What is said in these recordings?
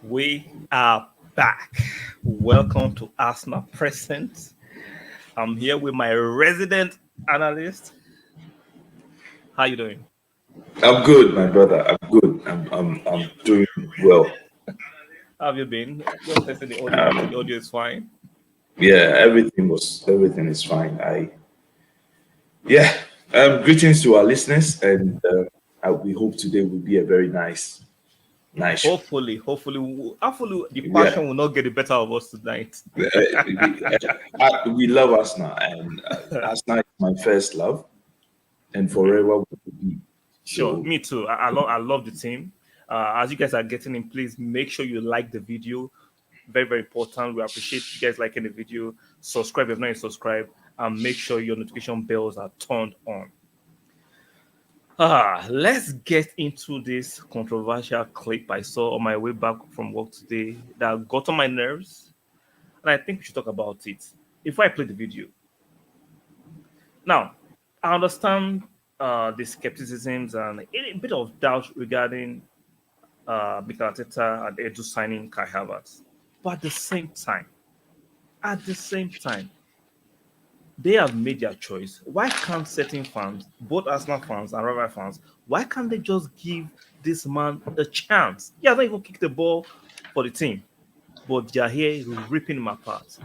We are back. Welcome to Arsenal Present. I'm here with my resident analyst. How you doing? I'm good, my brother. I'm good. I'm doing well. How have you been? Just testing the audio. Hopefully, the Um, audio is fine. yeah, everything is fine. Yeah. Greetings to our listeners, and we hope today will be a very nice show. Hopefully, the Yeah, passion will not get the better of us tonight. we love Arsenal, and Arsenal is my first love, and Okay, forever will be. sure. So, Me too. I love the team. As you guys are getting in, please make sure you like the video. Very, very important. We appreciate you guys liking the video. Subscribe if not subscribe, and make sure your notification bells are turned on. Let's get into this controversial clip I saw on my way back from work today that got on my nerves, and I think we should talk about it. If I play the video now, I understand the skepticisms and a bit of doubt regarding Mikel Arteta and Edu signing Kai Havertz, but at the same time, they have made their choice. Why can't certain fans, both Arsenal fans and rival fans, why can't they just give this man a chance? He hasn't even kicked the ball for the team, but they are here ripping him apart.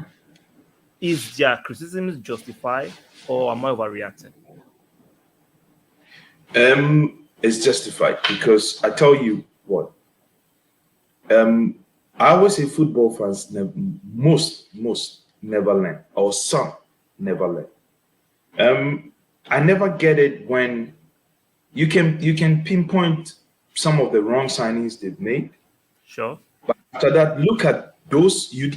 Is their criticism justified, or am I overreacting? it's justified because I tell you what. Um, I always say football fans most never learn, or some never learn. I never get it when you can pinpoint some of the wrong signings they've made. Sure. After that, look at those you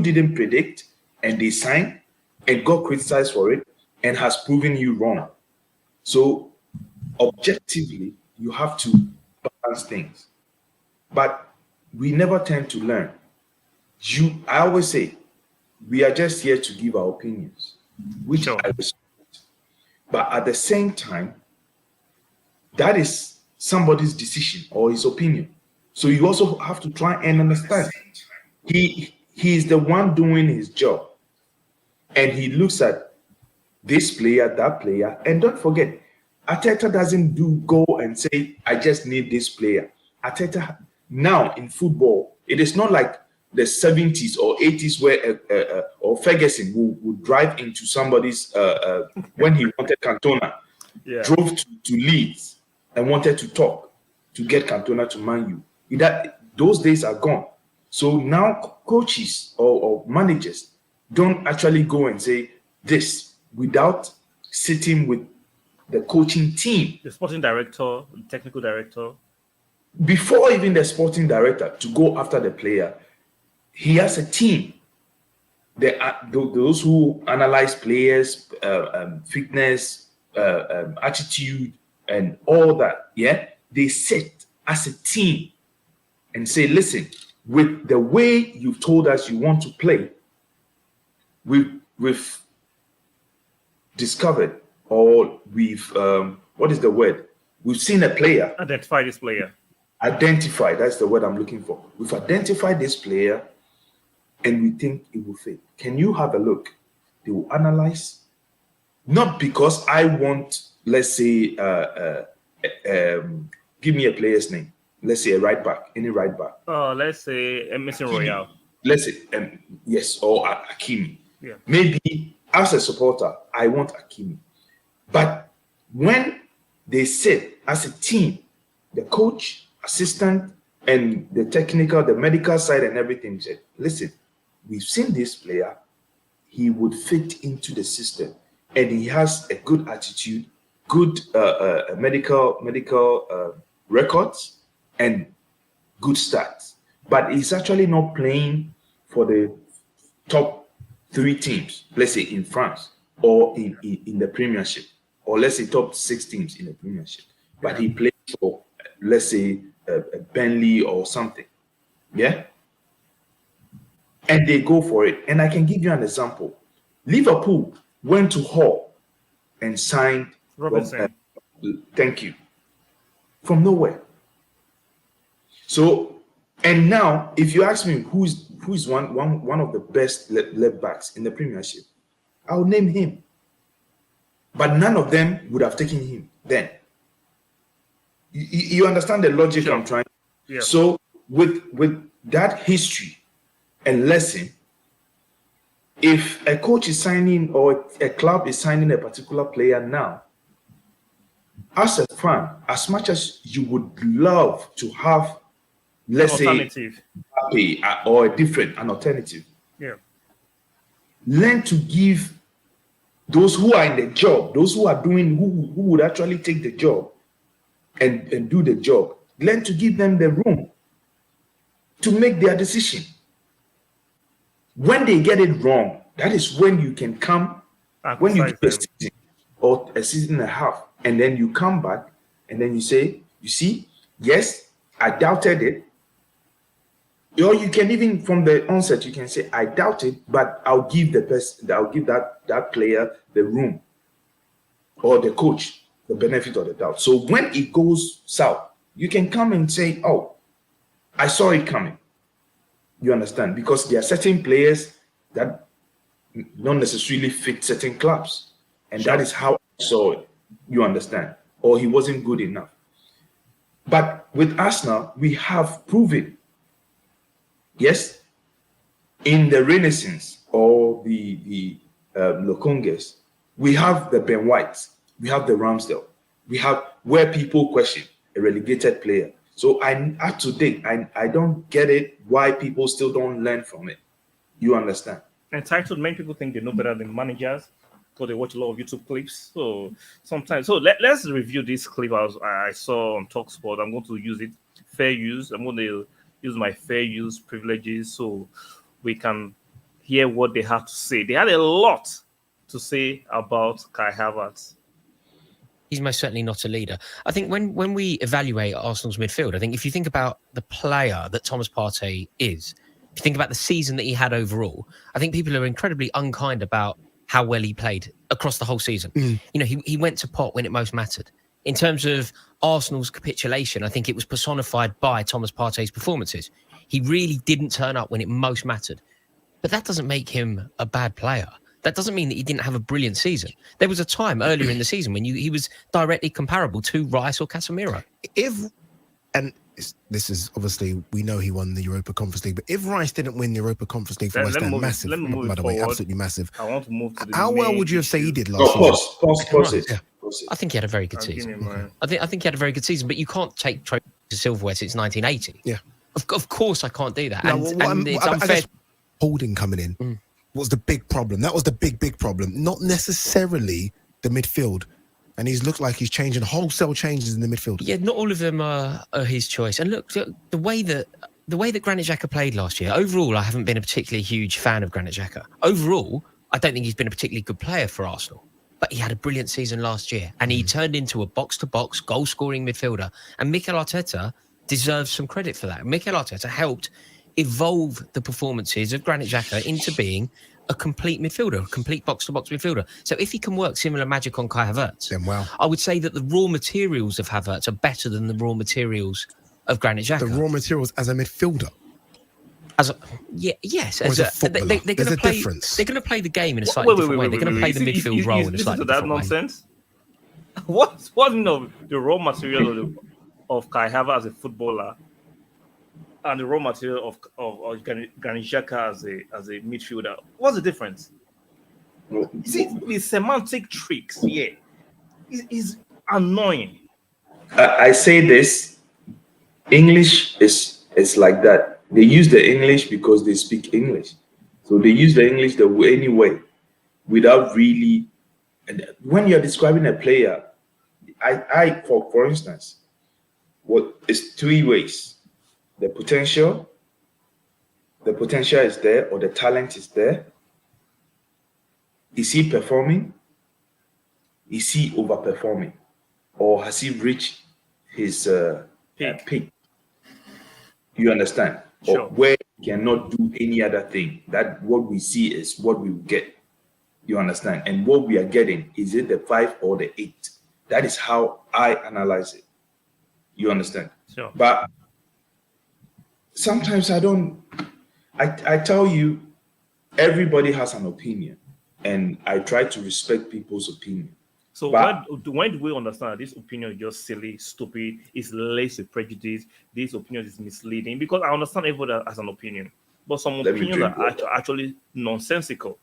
didn't predict and they signed and got criticized for it and has proven you wrong. So objectively, you have to balance things. But we never tend to learn. I always say we are just here to give our opinions, which Sure. I respect. But at the same time, that is somebody's decision or his opinion. So you also have to try and understand. He is the one doing his job, and he looks at this player, that player, and don't forget, Ateta doesn't go and say, "I just need this player." Ateta now in football, it is not like the 70s or 80s where or Ferguson would drive into somebody's when he wanted Cantona, Yeah. drove to Leeds and wanted to talk to get Cantona to Man U. Those days are gone. So now coaches or managers don't actually go and say this without sitting with the coaching team The sporting director, the technical director. before even the sporting director to go after the player. He has a team. There are those who analyze players, fitness, attitude, and all that. Yeah, they sit as a team and say, "Listen, with the way you've told us you want to play, we've discovered, or we've what is the word? We've seen a player, Identify this player. identified. That's the word I'm looking for. We've identified this player, and we think it will fit. Can you have a look?" They will analyze, not because I want, let's say, give me a player's name. Let's say a right back, any right back. Let's say Emerson Royale. Let's say, yes, or Akimi. Yeah. Maybe as a supporter, I want Akimi. But when they sit as a team, the coach, assistant, and the technical, the medical side, and everything said, "Listen, we've seen this player. He would fit into the system, and he has a good attitude, good medical records, and good stats. But he's actually not playing for the top three teams, let's say in France or in the Premiership, or let's say top six teams in the Premiership. But he plays for, let's say, Burnley or something. Yeah, and they go for it. And I can give you an example. Liverpool went to Hull and signed Robinson. thank you, from nowhere. So And now, if you ask me who's one of the best left backs in the Premiership, I'll name him. But none of them would have taken him then. You understand the logic Sure. I'm trying? Yeah. So with that history and lesson, if a coach is signing or a club is signing a particular player now, as a fan, as much as you would love to have, let's say, Alternative. or an alternative, Yeah. learn to give those who are in the job, those who are doing, who would actually take the job and do the job, learn to give them the room to make their decision. When they get it wrong, that is when you can come, when you do a season or a season and a half, and then you come back and then you say, you see, yes, I doubted it. Or you can even from the onset, you can say, I doubt it, but I'll give that player the room or the coach the benefit of the doubt. So when it goes south, you can come and say, oh, I saw it coming. You understand? Because there are certain players that not necessarily fit certain clubs. And Sure. that is how I saw it. You understand? Or he wasn't good enough. But with Arsenal, we have proven, yes, in the Renaissance or the Lokongas, we have the Ben Whites, we have the Ramsdale, we have where people question a relegated player. So up to date, I don't get it why people still don't learn from it. You understand? Entitled, many people think they know better than managers because they watch a lot of YouTube clips. So sometimes, let's review this clip I saw on Talksport. I'm going to use it fair use. I'm going to use my fair use privileges so we can hear what they have to say. They had a lot to say about Kai Havertz. He's most certainly not a leader. I think when we evaluate Arsenal's midfield, I think if you think about the player that Thomas Partey is, if you think about the season that he had overall, I think people are incredibly unkind about how well he played across the whole season. You know, he went to pot when it most mattered. In terms of Arsenal's capitulation, I think it was personified by Thomas Partey's performances. He really didn't turn up when it most mattered. But that doesn't make him a bad player. That doesn't mean that he didn't have a brilliant season. There was a time earlier in the season when he was directly comparable to Rice or Casemiro. This is obviously, we know he won the Europa Conference League, but if Rice didn't win the Europa Conference League for West Ham, massive, by the way, absolutely massive. I want to move to the How well would you have said he did last season? Pause it. I think he had a very good season. I think he had a very good season, but you can't take trophy to silverware since 1980. Yeah. Of course I can't do that. No, And it's unfair. Holding coming in was the big problem. That was the big problem. Not necessarily the midfield. And he's looked like he's changing wholesale changes in the midfield. Yeah, not all of them are his choice. And look, the way that Granit Xhaka played last year, overall, I haven't been a particularly huge fan of Granit Xhaka. Overall, I don't think he's been a particularly good player for Arsenal. But he had a brilliant season last year. And he turned into a box-to-box, goal-scoring midfielder. And Mikel Arteta deserves some credit for that. Mikel Arteta helped evolve the performances of Granit Xhaka into being a complete midfielder, a complete box-to-box midfielder. So if he can work similar magic on Kai Havertz, Then wow. I would say that the raw materials of Havertz are better than the raw materials of Granit Xhaka. The raw materials as a midfielder. Yes. Or as a footballer. They're There's going a to play. difference. They're going to play the game in a slightly different way. They're going to play the midfield role in a slightly different way. Nonsense? What the raw material of Kai Havertz as a footballer and the raw material of Granit Xhaka as a midfielder? What's the difference? See, the semantic tricks here is annoying. I say this, English is like that. They use the English because they speak English. So they use the English the way anyway, without really. And when you're describing a player, for instance, what is three ways: the potential is there, or the talent is there. Is he performing? Is he overperforming? Or has he reached his peak? You understand? Sure. Or where he cannot do any other thing. That what we see is what we will get. You understand? And what we are getting, is it the 5 or the 8? That is how I analyze it. You understand? Sure. But sometimes I don't. I tell you, everybody has an opinion, and I try to respect people's opinion. So But when do we understand that this opinion is just silly, stupid, is laced with prejudice, this opinion is misleading? Because I understand everybody has an opinion, but some let me opinions drink are water. actually nonsensical.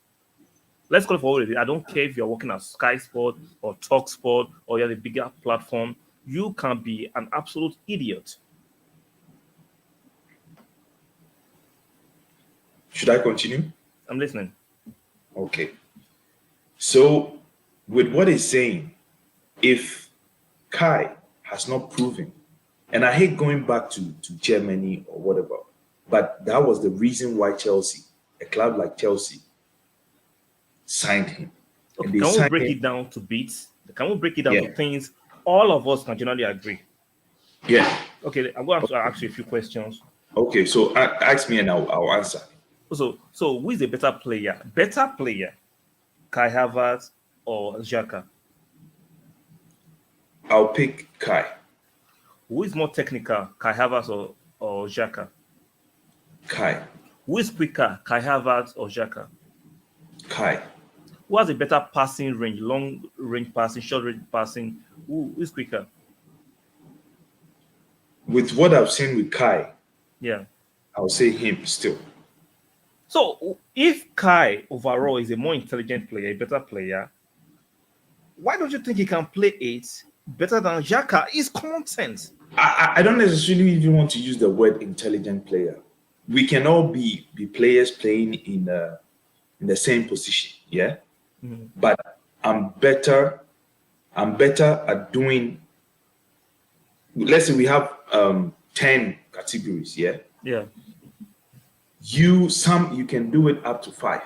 Let's call it for what it is. I don't care if you're working at Sky Sport or Talk Sport or you're the bigger platform. You can be an absolute idiot. Should I continue? I'm listening. Okay. So, with what he's saying, if Kai has not proven, and I hate going back to Germany or whatever, but that was the reason why Chelsea, a club like Chelsea, signed him. Okay, And they can we signed break him. it down to bits? Can we break it down to Yeah. things all of us can generally agree? Yeah. Okay, I'm going to ask you a few questions. Okay. So ask me and I'll answer. So who is a better player? Better player, Kai Havertz or Xhaka? I'll pick Kai. Who is more technical, Kai Havertz or Xhaka? Kai. Who is quicker, Kai Havertz or Xhaka? Kai. Who has a better passing range, long range passing, short range passing? Who is quicker? With what I've seen with Kai, Yeah. I'll say him still. So if Kai overall is a more intelligent player, a better player, why don't you think he can play it better than Xhaka? Is content. I don't necessarily even want to use the word intelligent player. We can all be players playing in the same position, yeah. Mhm. But I'm better. I'm better at doing. Let's say we have 10 categories, yeah. Yeah. You can do it up to 5.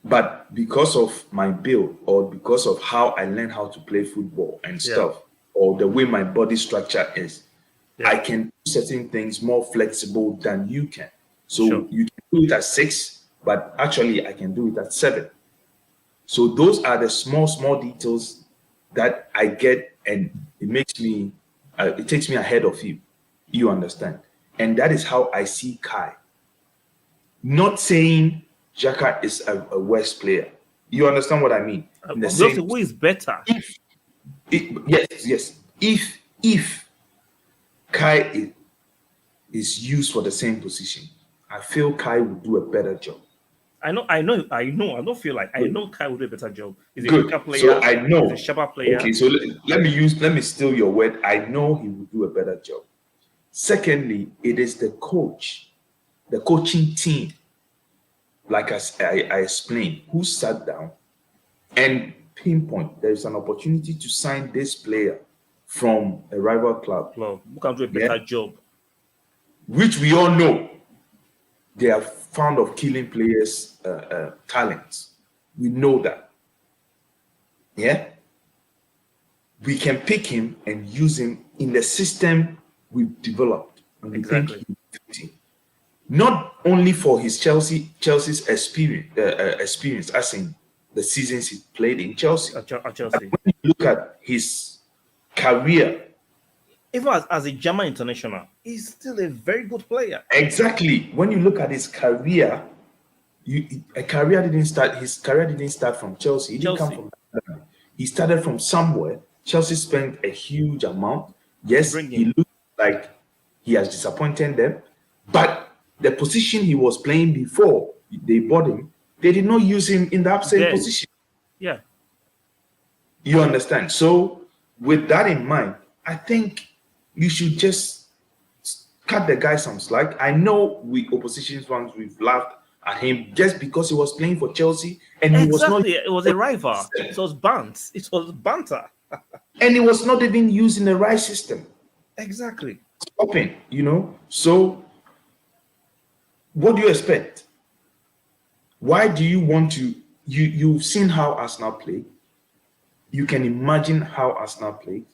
But because of my build or because of how I learned how to play football and Yeah. stuff, or the way my body structure is, Yeah. I can do certain things more flexible than you can. So Sure. you can do it at 6, but actually I can do it at 7. So those are the small details that I get, and it takes me ahead of you. You understand? And that is how I see Kai. Not saying Xhaka is a worse player. You understand what I mean? In the Obviously, same, who is better? yes. If Kai is used for the same position, I feel Kai would do a better job. I don't feel like I know Kai will do a better job. He's a Good. quicker player. So I know. He's a sharper player. Okay, so let me steal your word. I know he will do a better job. Secondly, it is the coach, the coaching team, like I explained, who sat down and pinpoint there is an opportunity to sign this player from a rival club, Who can do a better job? which we all know they are fond of killing players' talents. We know that. Yeah, we can pick him and use him in the system we've developed, and we Exactly. think he fits in. Not only for his Chelsea's experience, as in the seasons he played in Chelsea. At Chelsea. When you look at his career, Even as a German international, he's still a very good player. exactly. When you look at his career, his career didn't start from Chelsea. He didn't come Chelsea. from. He started from somewhere. Chelsea spent a huge amount. Yes, Bring he him. looked like he has disappointed them, but the position he was playing before they bought him, they did not use him in that same Then. position. Yeah. You understand? So, with that in mind, I think you should just cut the guy some slack. I know we opposition fans, we've laughed at him just because he was playing for Chelsea and he was not, Exactly. It was a rival. It was bant. It was banter. and he was not even using the right system. Exactly. Open, So, what do you expect? Why do you want to? You've seen how Arsenal play. You can imagine how Arsenal plays.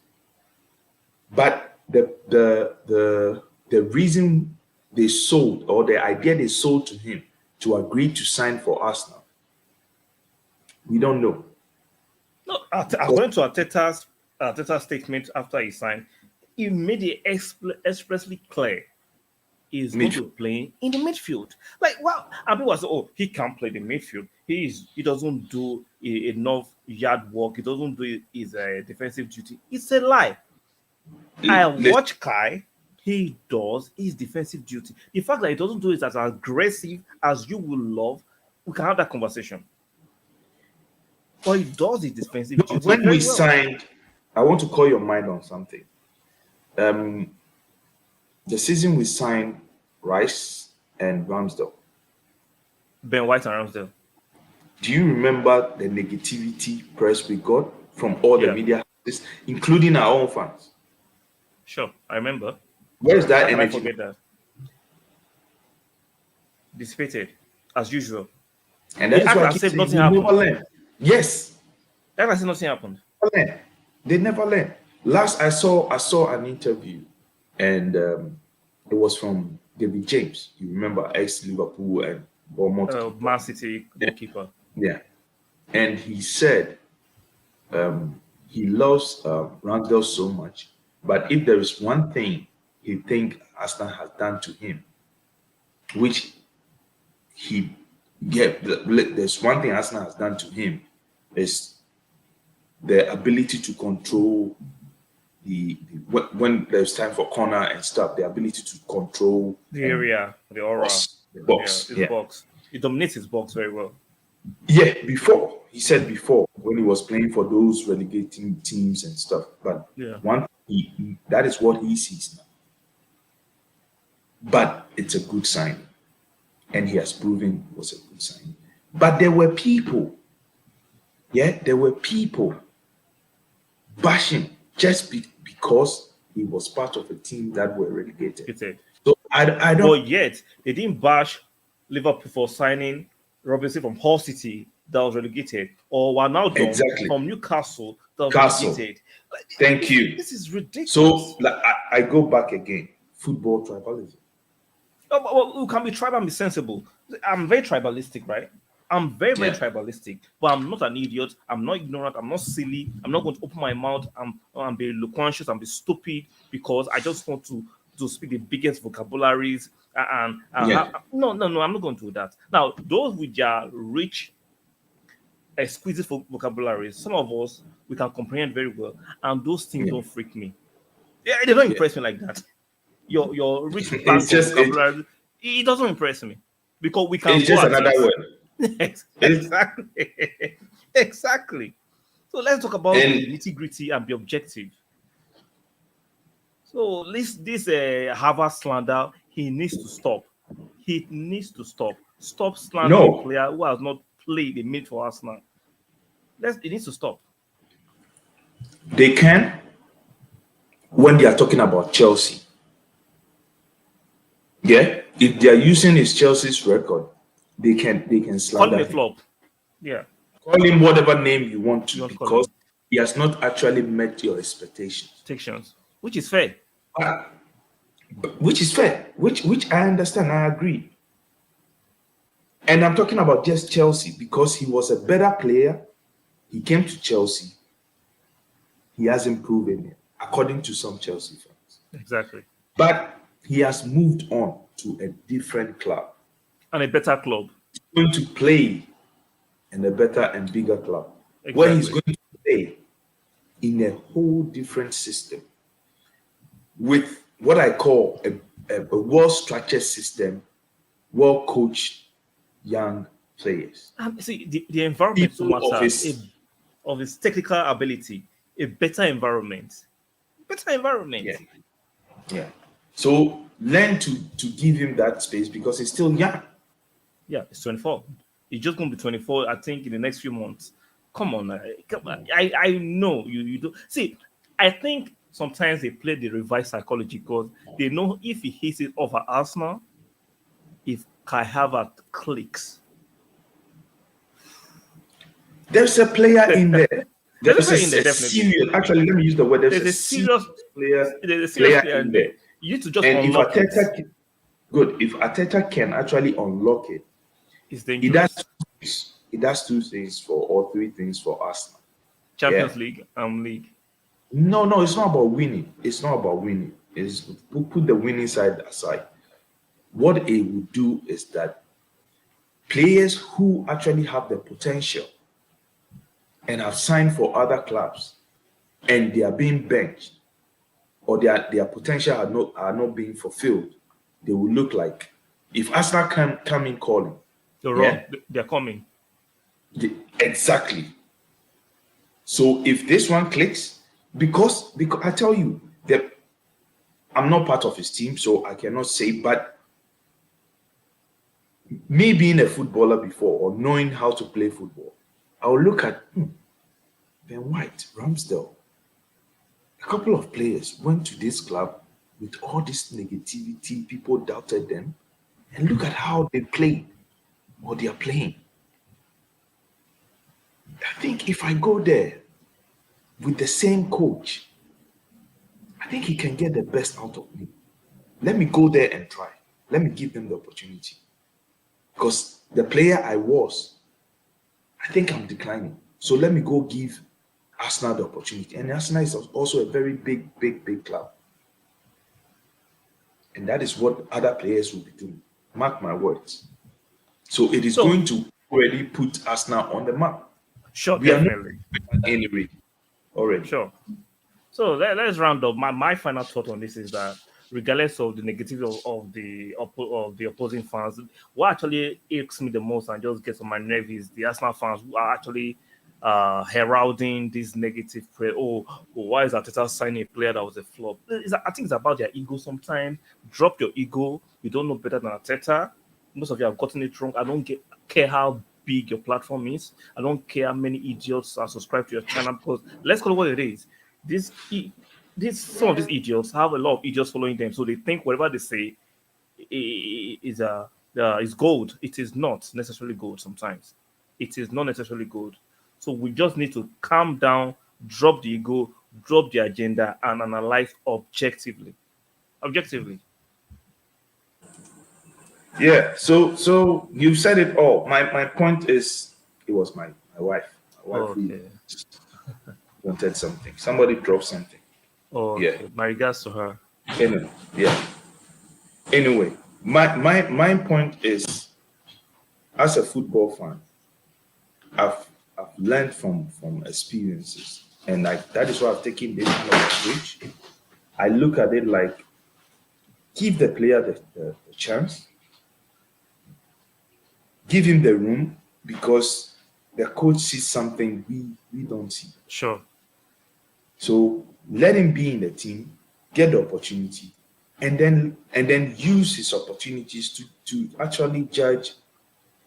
But the reason they sold, or the idea they sold to him to agree to sign for Arsenal, we don't know. No, according to Arteta's statement after he signed, he made it expressly clear he's going to Midfield. play in the midfield. Like, wow. And people say, oh, he can't play the midfield. He doesn't do enough yard work. He doesn't do his defensive duty. It's a lie. I Listen, watch Kai. He does his defensive duty. The fact that he doesn't do it as aggressive as you would love, we can have that conversation. But he does his defensive duty when very we well. signed, I want to call your mind on something. The season we signed Rice and Ramsdale. Ben White and Ramsdale. Do you remember the negativity press we got from all the Yeah. media houses, including our own fans? Sure, I remember. Where's How that can I energy? forget that? Dissipated, as usual. And that They is act why I as keep if saying nothing they happened. never learn. Yes, Like I said, nothing happened. learn. They never learn. Last I saw an interview, and it was from David James. You remember ex Liverpool and Bournemouth. Man City goalkeeper. Yeah, and he said he loves Ramsdale so much, but if there is one thing he think Arsenal has done to him, which he there's one thing Arsenal has done to him is the ability to control when there's time for corner and stuff, the ability to control The area, the aura, the box. yeah, his Yeah. box. He dominates his box very well. Yeah, before he said before when he was playing for those relegating teams and stuff. But Yeah. that is what he sees now. But it's a good sign, and he has proven it was a good sign. But there were people, bashing just because he was part of a team that were relegated. It's it. So I don't. But yet, they didn't bash Liverpool for signing Robinson from Hull City that was relegated, or Wijnaldum Exactly. from Newcastle that was Castle. relegated. Like, Thank you. This is ridiculous. So like, I go back again. Football tribalism. We can be tribal and be sensible. I'm very tribalistic, right? I'm very tribalistic, but I'm not an idiot. I'm not ignorant. I'm not silly. I'm not going to open my mouth and be loquacious and be stupid because I just want to speak the biggest vocabularies. No, I'm not going to do that. Now, those with their rich, exquisite vocabularies, some of us, we can comprehend very well, and those things don't freak me. Yeah, they don't impress me like that. Your rich bank of vocabulary, it doesn't impress me because we can. It's just another word. Exactly. So let's talk about the nitty-gritty and be objective. So this Harvard slander, he needs to stop. He needs to stop. Stop slandering a player who has not played a minute for Arsenal. It needs to stop. They can when they are talking about Chelsea. Yeah, if they are using his Chelsea's record, they can slander Call him a him. flop. Yeah. Call him whatever name you want to, You want to call because he has not actually met your expectations. Which is fair. Which is fair. Which I understand. I agree. And I'm talking about just Chelsea because he was a better player. He came to Chelsea. He hasn't proven it, according to some Chelsea fans. Exactly. But he has moved on to a different club. And a better club. He's going to play in a better and bigger club. Exactly. Where he's going to play in a whole different system with what I call a well-structured system, well-coached young players. See, the environment so People much of his technical ability, a better environment. Yeah. So learn to give him that space because he's still young. Yeah, he's 24. He's just going to be 24, I think, in the next few months. Come on. I know you do. See, I think sometimes they play the reverse psychology because they know if he hits it over Arsenal, if Kai Havertz clicks. There's a player in there. There's a player in there, definitely. Serious, actually, let me use the word. There's a serious player in there. You need to just unlock it. If Arteta can actually unlock it, It's dangerous. He does two things for or three things for Arsenal. Champions League, league. No, it's not about winning. It's not about winning. It's we'll put the winning side aside. What it would do is that players who actually have the potential and have signed for other clubs and they are being benched or their potential are not being fulfilled, they will look like if Arsenal come in calling, You're wrong. yeah, They're coming. exactly. So if this one clicks, because I tell you that I'm not part of his team, so I cannot say, but me being a footballer before or knowing how to play football, I will look at Ben White, Ramsdale, a couple of players went to this club with all this negativity, people doubted them, and look at how they played or they are playing. I think if I go there with the same coach, I think he can get the best out of me. Let me go there and try. Let me give them the opportunity. Because the player I was, I think I'm declining. So let me go give Arsenal the opportunity. And Arsenal is also a very big club. And that is what other players will be doing. Mark my words. So it is So going to already put Arsenal on the map. sure, We are not definitely. anyway already. Sure. So let's round up. My final thought on this is that regardless of the negativity of the opposing fans, what actually aches me the most and just gets on my nerves is the Arsenal fans who are actually heralding this negative prayer. Why is Arteta signing a player that was a flop? I think it's about their ego sometimes. Drop your ego. You don't know better than Arteta. Most of you have gotten it wrong. I don't care how big your platform is. I don't care how many idiots are subscribed to your channel because let's call it what it is. This some of these idiots have a lot of idiots following them, so they think whatever they say is gold. It is not necessarily gold. Sometimes it is not necessarily gold. So we just need to calm down, drop the ego, drop the agenda, and analyze objectively. Objectively, Yeah. So you said it all. My point is it was my wife. My wife who okay, wanted something. Somebody dropped something. Yeah. okay. My regards to her. Anyway, yeah. Anyway, my point is, as a football fan, I've learned from experiences, and that is why I've taken this kind of approach. I look at it like give the player the chance, give him the room because the coach sees something we don't see. Sure. So let him be in the team, get the opportunity, and then use his opportunities to actually judge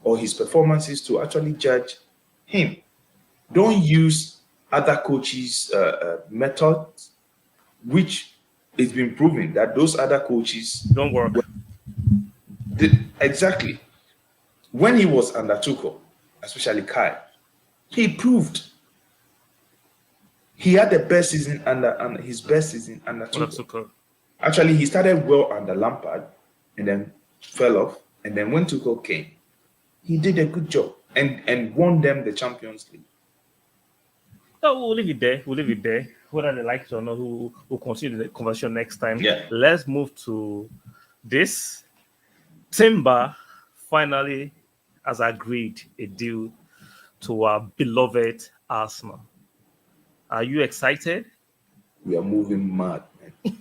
or his performances to actually judge him. Don't use other coaches' methods, which it's been proven that those other coaches Don't work. did exactly when he was under Tuchel, especially Kai. He proved he had the best season under his best season under Tuchel. Onatsuka. Actually, he started well under Lampard and then fell off. And then when Tuchel came, he did a good job and won them the Champions League. No, we'll leave it there. We'll leave it there. Whether they like it or not, we'll continue the conversation next time. Yeah. Let's move to this. Timber finally has agreed a deal to our beloved Arsenal. Are you excited? We are moving mad, man.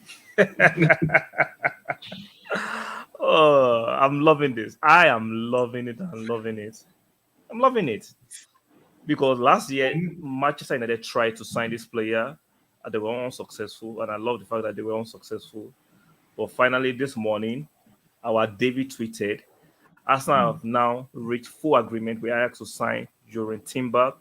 Oh, I'm loving this. I am loving it. I'm loving it. I'm loving it. Because last year, Manchester United tried to sign this player and they were unsuccessful. And I love the fact that they were unsuccessful. But finally, this morning, our David tweeted Arsenal have now reached full agreement with Ajax to sign during Timber.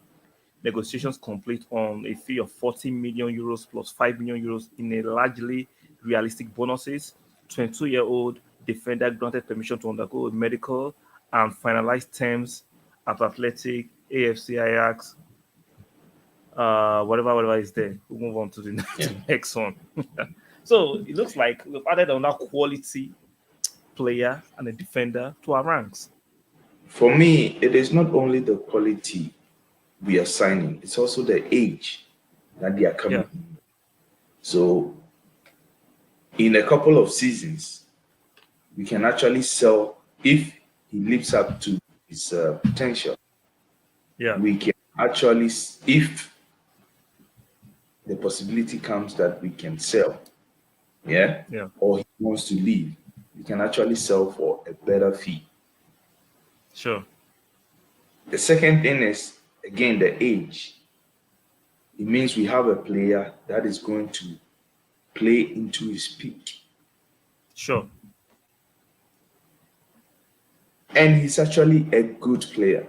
Negotiations complete on a fee of 40 million euros plus 5 million euros in a largely realistic bonuses. 22-year-old defender granted permission to undergo a medical and finalized terms at Athletic, AFC Ajax, whatever is there. We'll move on to the next one. So it looks like we've added another quality player and a defender to our ranks. For me, it is not only the quality we are signing, it's also the age that they are coming. Yeah. In. So in a couple of seasons, we can actually sell if he lives up to his potential. Yeah. We can actually, if the possibility comes that we can sell, yeah, Yeah. or he wants to leave, we can actually sell for a better fee. Sure. The second thing is, again, the age. It means we have a player that is going to play into his peak. Sure. And he's actually a good player.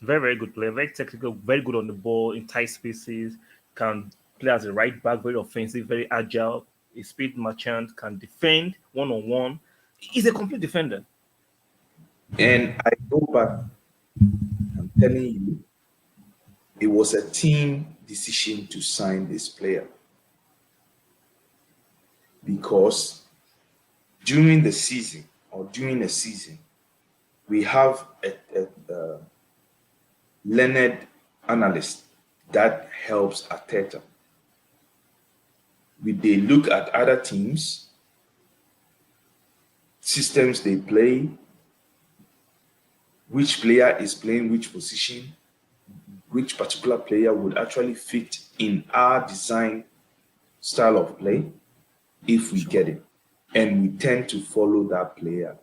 Very, very good player. Very technical. Very good on the ball in tight spaces. Can play as a right back. Very offensive. Very agile. A speed merchant. Can defend one on one. He's a complete defender. And I go back, I'm telling you, it was a team decision to sign this player. Because during the season, or during a season, we have a learned analyst that helps Arteta. They look at other teams, systems they play, which player is playing which position, which particular player would actually fit in our design style of play if we get it. And we tend to follow that player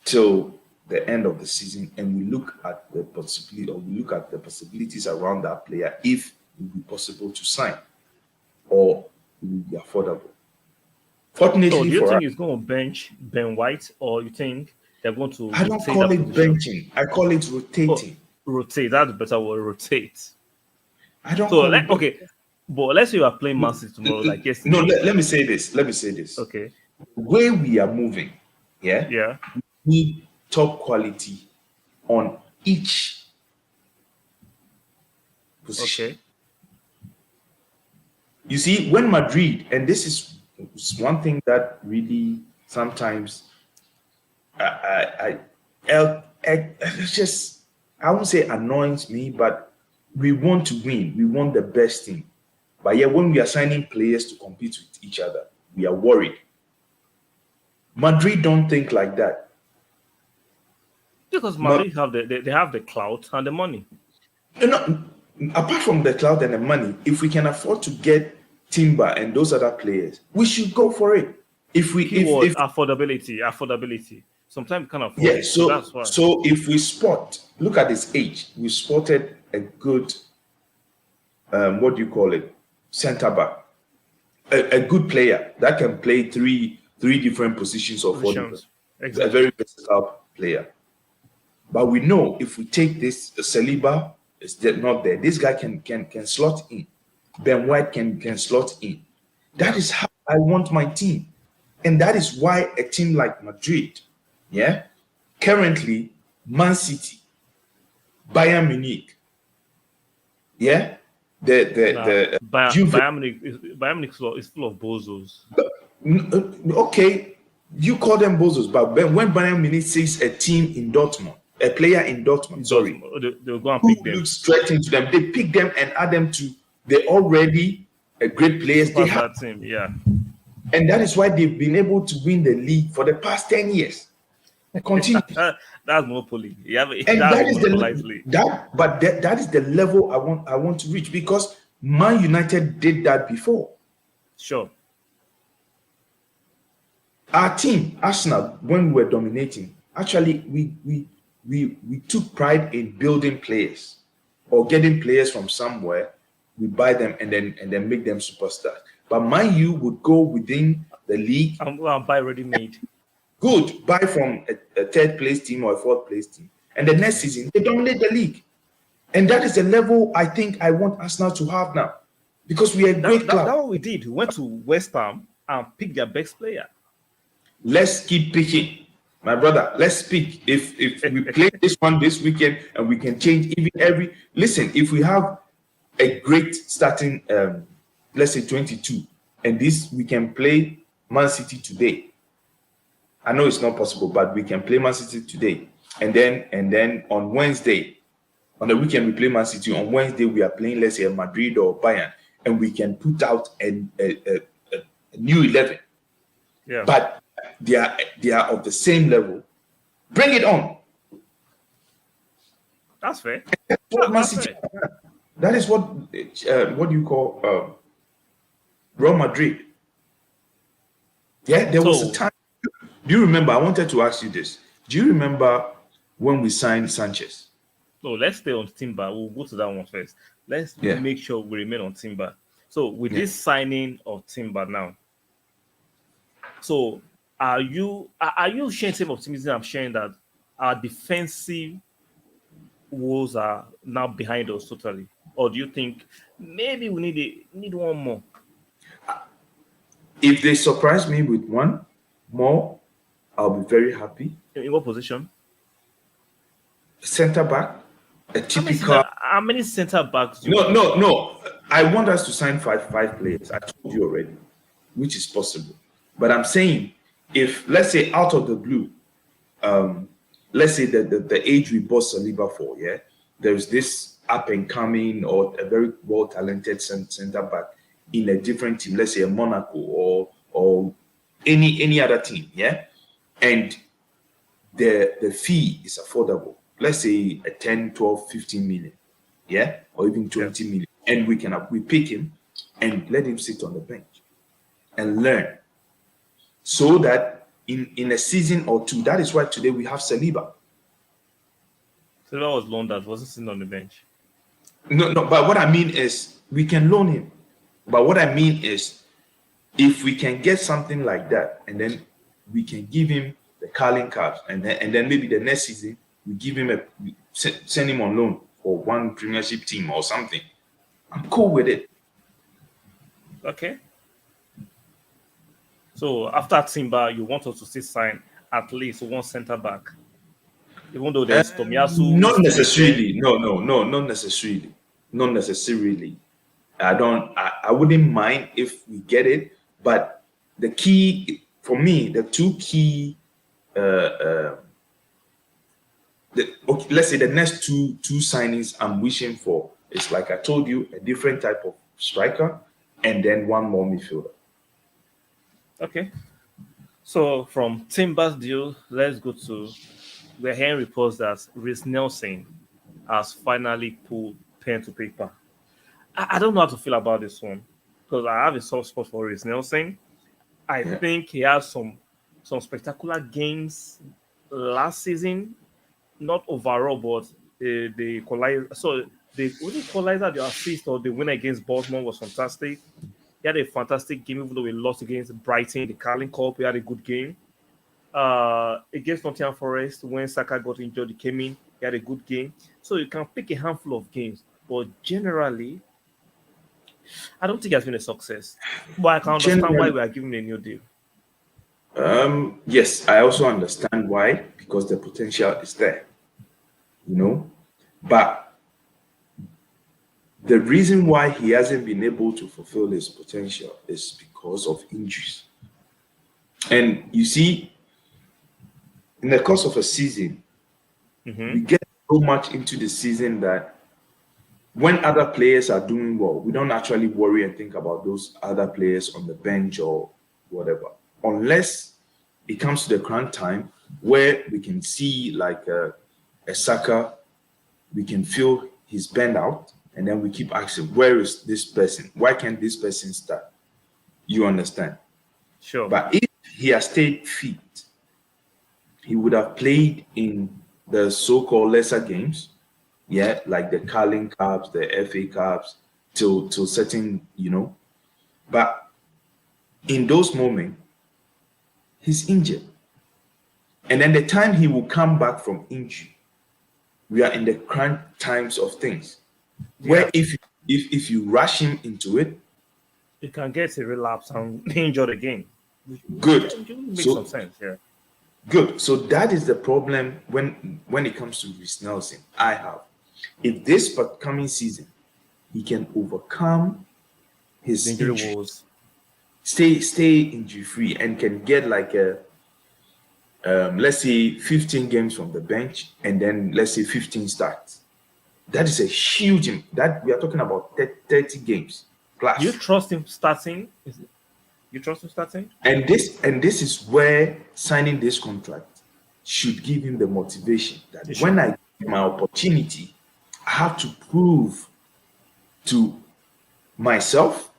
till the end of the season, and we look at the possibility, or we look at the possibilities around that player if it would be possible to sign or it would be affordable. So, Fortunately do you for think us, he's going to bench Ben White, or you think they're going to I don't rotate call that it position? benching, I call it Oh, rotating. rotate. That's the better word. Rotate. I don't So, call it benching. okay, but let's say you are playing Man City tomorrow, like No, yesterday. let me say this. Let me say this. Okay. The way we are moving, yeah, Yeah. we need top quality on each position. Okay. You see, when Madrid, and this is one thing that really sometimes it's just, I won't say annoys me, but we want to win. We want the best team. But yeah, when we are signing players to compete with each other, we are worried. Madrid don't think like that. Because Ma- Madrid have they have the clout and the money. you know, apart from the cloud and the money, if we can afford to get Timber and those other players, we should go for it. If we Keyword if affordability. Affordability. Sometimes you can't afford yeah, it, so so that's why. so if we spot, look at his age, we spotted a good what do you call it, center back, a good player that can play three different positions or four different, Positions. a Exactly. very versatile player. But we know if we take this Saliba is not there, this guy can slot in. Ben White can slot in. That Yeah. is how I want my team. And that is why a team like Madrid, yeah, currently Man City, Bayern Munich, yeah, Nah, the Juve. Bayern Munich is full of bozos. Okay, you call them bozos, but when Bayern Munich sees a team in Dortmund, a player in Dortmund, It does. sorry, They'll go and who pick them. looks threatening to them, they pick them and add them to the already great players they have. Superstar team. Yeah. And that is why they've been able to win the league for the past 10 years. Continue. That's monopoly. Yeah, And that's that is monopolizely. that is the level I want to reach, because Man United did that before. Sure. Our team, Arsenal, when we were dominating, actually we took pride in building players or getting players from somewhere. We buy them and then make them superstars. But Man U would go within the league, I'm going to buy ready made. good, buy from a third place team or a fourth place team, and the next season they dominate the league. And that is the level I think I want Arsenal to have now, because we are a great That's club. what we did. We went to West Ham and picked their best player. Let's keep picking, my brother. Let's pick. If we play this one this weekend and we can change even every. Listen, if we have a great starting, let's say 22, and this we can play Man City today. I know it's not possible, but we can play Man City today, and then on Wednesday, on the weekend we play Man City. On Wednesday we are playing, let's say, Madrid or Bayern. and we can put out a new 11. Yeah. But they are of the same level. Bring it on. That's fair. What Man That's City fair. have done. That is what do you call Real Madrid. Yeah, there was a So, time. Do you remember? I wanted to ask you this. Do you remember when we signed Sanchez? no, let's stay on Timber. We'll go to that one first. Let's Yeah. make sure we remain on Timber. So, with Yeah. this signing of Timber now, so are you sharing same optimism I'm sharing that our defensive woes are now behind us totally? Or do you think maybe we need one more? If they surprise me with one more, I'll be very happy. In what position? Center back, a How many typical. center, how many center backs do you No, want? no, no. I want us to sign five players. I told you already, which is possible. But I'm saying, if let's say out of the blue, let's say that the age we bought Saliba for, yeah, there's this up and coming or a very well talented center back in a different team, let's say a Monaco or any other team, yeah, and the fee is affordable. Let's say a 10, 12, 15 million, yeah, or even 20 million, and we pick him and let him sit on the bench and learn, so that in a season or two, that is why today we have Saliba. So that was loaned that wasn't sitting on the bench. No, no, but what I mean is we can loan him. But what I mean is if we can get something like that, and then we can give him the Carling Caps, and then maybe the next season we give him send him on loan for one Premiership team or something. I'm cool with it. Okay. So after Timber, you want us to still sign at least one center back, even though there's Tomiyasu. Not necessarily. No, not necessarily. Not necessarily. I wouldn't mind if we get it, but the key for me, the two key let's say the next two signings I'm wishing for is, like I told you, a different type of striker and then one more midfielder. Okay. So from Timber's deal, let's go to, we're hearing reports that Reiss Nelson has finally put pen to paper. I don't know how to feel about this one because I have a soft spot for Reiss Nelson. I think he has some spectacular games last season, not overall, but the equalizer. So the equalizer, the assist or the win against Baltimore was fantastic. He had a fantastic game, even though we lost against Brighton, the Carling Cup. He had a good game. Against Nottingham Forest, when Saka got injured, he came in. He had a good game. So you can pick a handful of games, but generally, I don't think it has been a success. But I can understand why we are giving him a new deal. Yes, I also understand why, because the potential is there, but the reason why he hasn't been able to fulfill his potential is because of injuries. And you see, in the course of a season, we get so much into the season that when other players are doing well, we don't actually worry and think about those other players on the bench or whatever, unless it comes to the crunch time where we can see like a Saka, we can feel he's bent out, and then we keep asking, where is this person? Why can't this person start? You understand? Sure. But if he has stayed fit, he would have played in the so-called lesser games, yeah, like the Carling Cups, the FA Cups, till certain, But in those moments, he's injured. And then the time he will come back from injury, we are in the crunch times of things. Where if you rush him into it, you can get a relapse and injured again. Good. It makes So some sense, yeah. good. So that is the problem when it comes to Reiss Nelson. I have. If this coming season he can overcome his Injury injury, woes. stay injury free, and can get like a let's say 15 games from the bench, and then let's say 15 starts. That is a huge. That we are talking about 30 games. class. You trust him starting? You trust him starting? And this is where signing this contract should give him the motivation that It when should. I get my opportunity, I have to prove to myself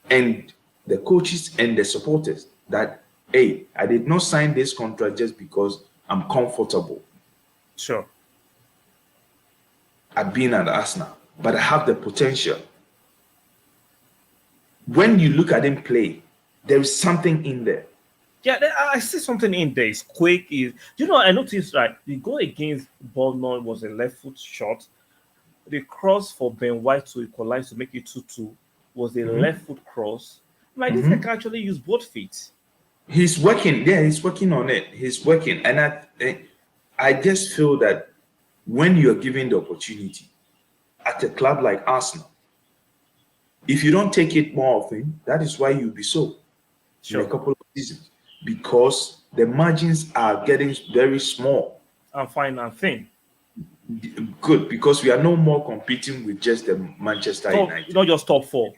and the coaches and the supporters that, hey, I did not sign this contract just because I'm comfortable Sure. at being at Arsenal, but I have the potential. When you look at him play, there is something in there. Yeah, I see something in there. It's quick. I noticed right. The goal against Bournemouth was a left foot shot. The cross for Ben White to equalize to make it 2-2 was a left foot cross. Like this, I can actually use both feet. He's working. Yeah, he's working on it. He's working, and I just feel that when you're given the opportunity at a club like Arsenal, if you don't take it more often, that is why you'll be sold in a Sure. couple of seasons, because the margins are getting very small. I'm fine and thin. Good, because we are no more competing with just the Manchester Top, United. not just top four.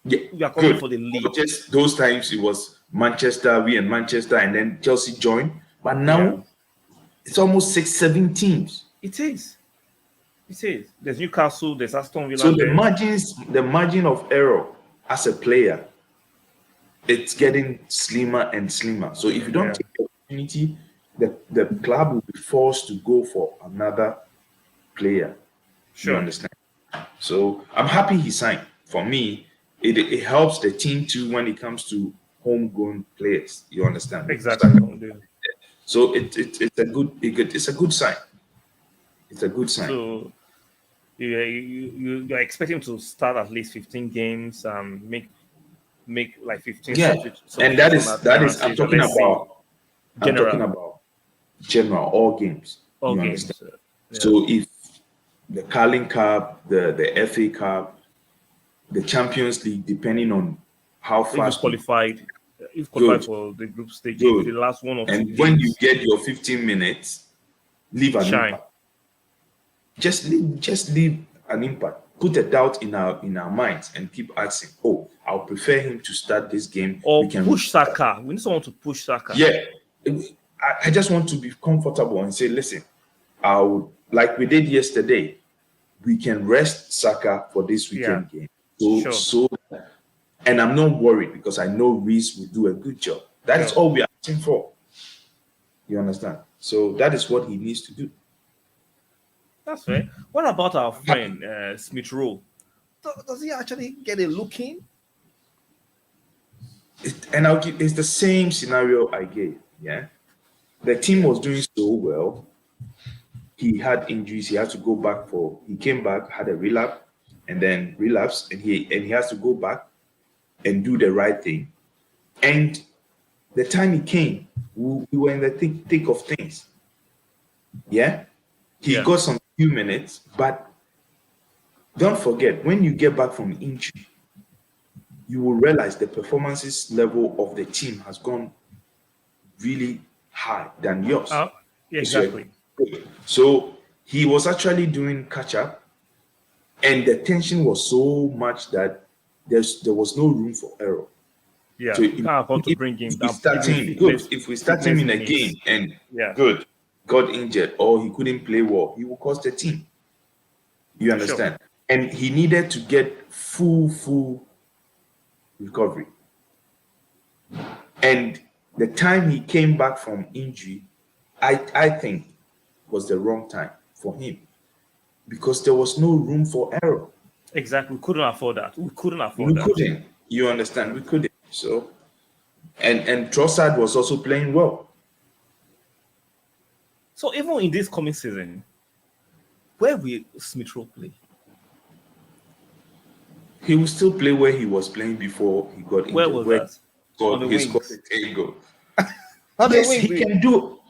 Yeah, We are coming good. for the league. Just those times it was Manchester, we and Manchester, and then Chelsea joined. But now Yeah. it's almost 6, 7 teams. It is. It is. There's Newcastle. There's Aston Villa. So the there. margin of error as a player, it's getting slimmer and slimmer. So if you don't Yeah. take the opportunity, the club will be forced to go for another player. You Sure. understand? So I'm happy he signed. For me, it helps the team too when it comes to homegrown players. You understand? Exactly. So it's a good sign. It's a good sign. So you're expecting to start at least 15 games, make like 15 Yeah, and that is I'm talking about general all games. all You games. understand? Yeah. So if the Carling Cup, the FA Cup, the Champions League, depending on how If you fast qualified, Good. for the group stage, Good. the last one or two and when you games, get your 15 minutes, leave an shine. impact. Just leave an impact. Put a doubt in our minds and keep asking. Oh, I'll prefer him to start this game. Or We can push Saka. We need someone to push Saka. Yeah, I just want to be comfortable and say, listen, like we did yesterday, we can rest Saka for this weekend game. So, and I'm not worried because I know Reiss will do a good job. That is all we are asking for. You understand? So that is what he needs to do. That's fair. What about our friend Smith Rowe? Does he actually get a look in? It's the same scenario I gave. Yeah, the team was doing so well. He had injuries. He had to go back he came back, had a relapse, and then relapsed, and he has to go back and do the right thing. And the time he came, we were in the thick of things. Yeah, he got some few minutes, but don't forget, when you get back from injury, you will realize the performances level of the team has gone really high than yours. Exactly. So he was actually doing catch up, and the tension was so much that there was no room for error. Yeah, so you can't afford to bring him down. If we start him in a game and got injured or he couldn't play well, he will cost the team. You understand? Sure. And he needed to get full recovery. And the time he came back from injury, I think was the wrong time for him because there was no room for error. Exactly. We couldn't afford that. We couldn't. You understand? We couldn't. So, and Trossard was also playing well. So even in this coming season, where will Smith Rowe play? He will still play where he was playing before he got injured. Where was that? He scored a goal. Yes, he can do.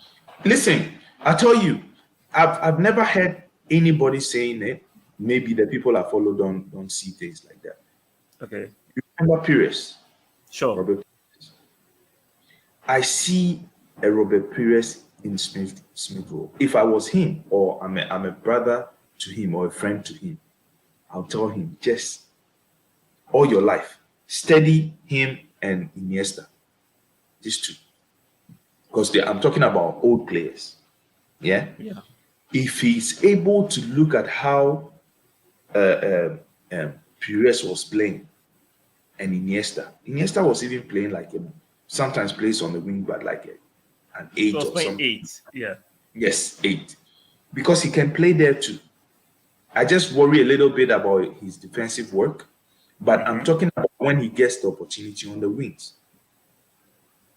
Listen, I tell you, I've never heard anybody saying it. Maybe the people I follow don't see things like that. Okay. You remember Pires? Sure. Robert Pires. I see a Robert Pires in Smith Rowe. If I was him, or I'm a brother to him or a friend to him, I'll tell him all your life. Study him and Iniesta, these two, because I'm talking about old players. Yeah. Yeah. If he's able to look at how Pires was playing and Iniesta was even playing like sometimes plays on the wing, but like an He 8 was or playing something. 8. Yeah. Yes, 8, because he can play there too. I just worry a little bit about his defensive work, but I'm talking about when he gets the opportunity on the wings.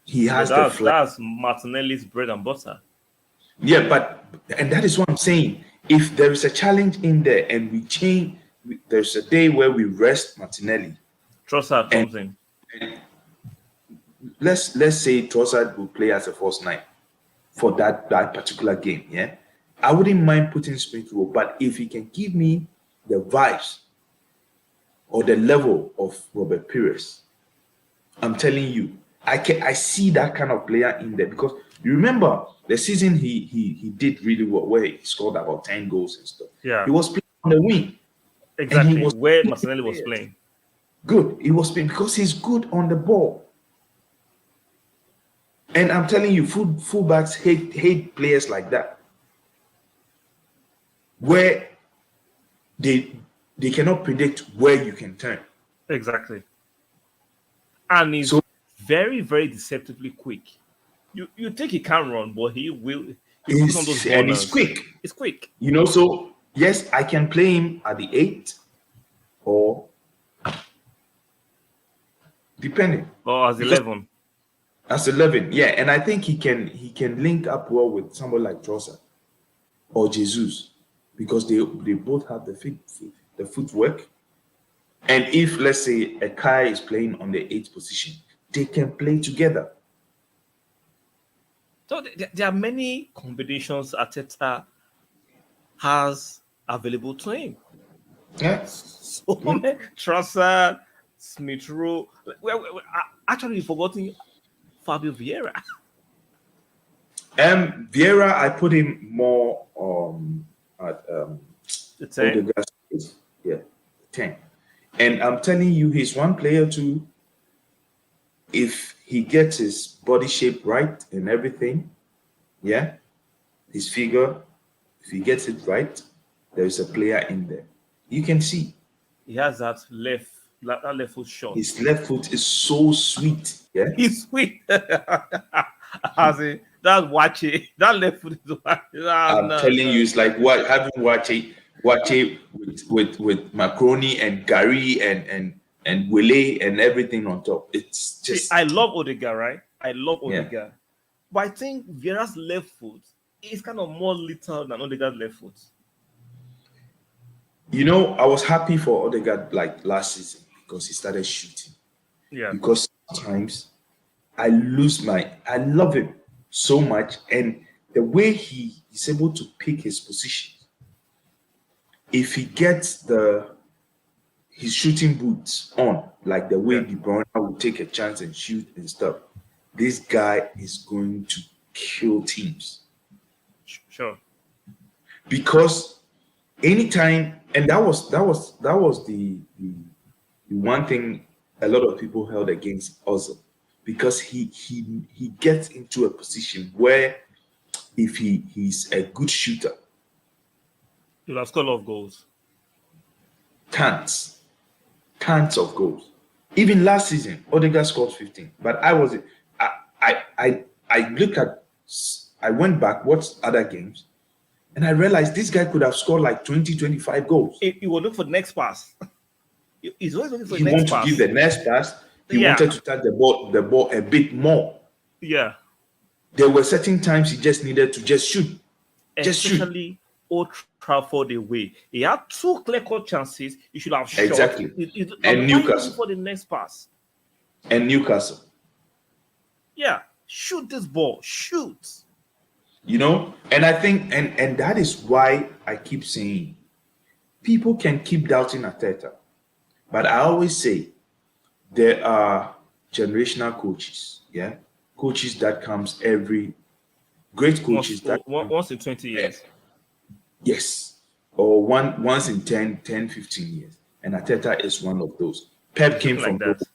He But has the flair. that's Martinelli's bread and butter. Yeah, and that is what I'm saying. If there is a challenge in there and we change, there's a day where we rest Martinelli. Trossard And comes in. let's say Trossard will play as a false nine for that particular game. Yeah, I wouldn't mind putting Smith Rowe, but if he can give me the vibes or the level of Robert Pires, I'm telling you, I see that kind of player in there, because you remember the season he did really well, where he scored about 10 goals and stuff. Yeah. He was playing on the wing. Exactly. he was Where Martinelli was playing. Good. He was playing because he's good on the ball. And I'm telling you, fullbacks hate players like that, where they cannot predict where you can turn. Exactly. And he's very, very deceptively quick. You think he can run, but he will. He puts on those And he's borders. quick. It's quick. So yes, I can play him at the 8 or depending. Or as 11. As 11, yeah, and I think he can link up well with somebody like Trossard or Jesus, because they both have the footwork. And if, let's say, a Kai is playing on the 8th position, they can play together. So there are many combinations Arteta has available to him. Yeah. So many. Trossard, Smith Rowe. Actually, you've forgotten Fabio Vieira. Vieira, I put him more at The 10. Odegaard's place. Yeah, 10. And I'm telling you, he's one player too. If he gets his body shape right and everything, yeah, his figure, if he gets it right, there is a player in there. You can see He has that left foot shot. his left foot is so sweet. Yeah, He's sweet. As in, that's watching. That left foot is watching. I'm telling you, it's like having watch it with Macroni and Gary and Willie and everything on top. It's just. I love Odegaard, right? I love Odegaard. Yeah. But I think Vieira's left foot is kind of more little than Odegaard's left foot. I was happy for Odegaard like last season because he started shooting. Yeah. Because sometimes I love him so much, and the way he is able to pick his position. If he gets his shooting boots on, like the way De Bruyne will take a chance and shoot and stuff, this guy is going to kill teams. Sure. Because anytime, and that was the one thing a lot of people held against Ozil, because he gets into a position where if he's a good shooter, he'll have scored a lot of goals. Tons of goals. Even last season, Odegaard scored 15. But I went back, watched other games, and I realized this guy could have scored like 20, 25 goals. He will look for the next pass. He's always looking for the next pass. He wanted to give the next pass. He wanted to touch the ball a bit more. Yeah. There were certain times he just needed to just shoot. Especially Old Trafford away. He had 2 clear-cut chances. He should have shot. Exactly. And Newcastle. For the next pass. And Newcastle. Yeah. Shoot this ball. Shoot. And I think, and that is why I keep saying, people can keep doubting Arteta. But I always say, there are generational coaches. Yeah. Coaches that comes great coaches once in 20 years. Yes. Or once in 10, 15 years. And Arteta is one of those. Pep It's came looking like from that.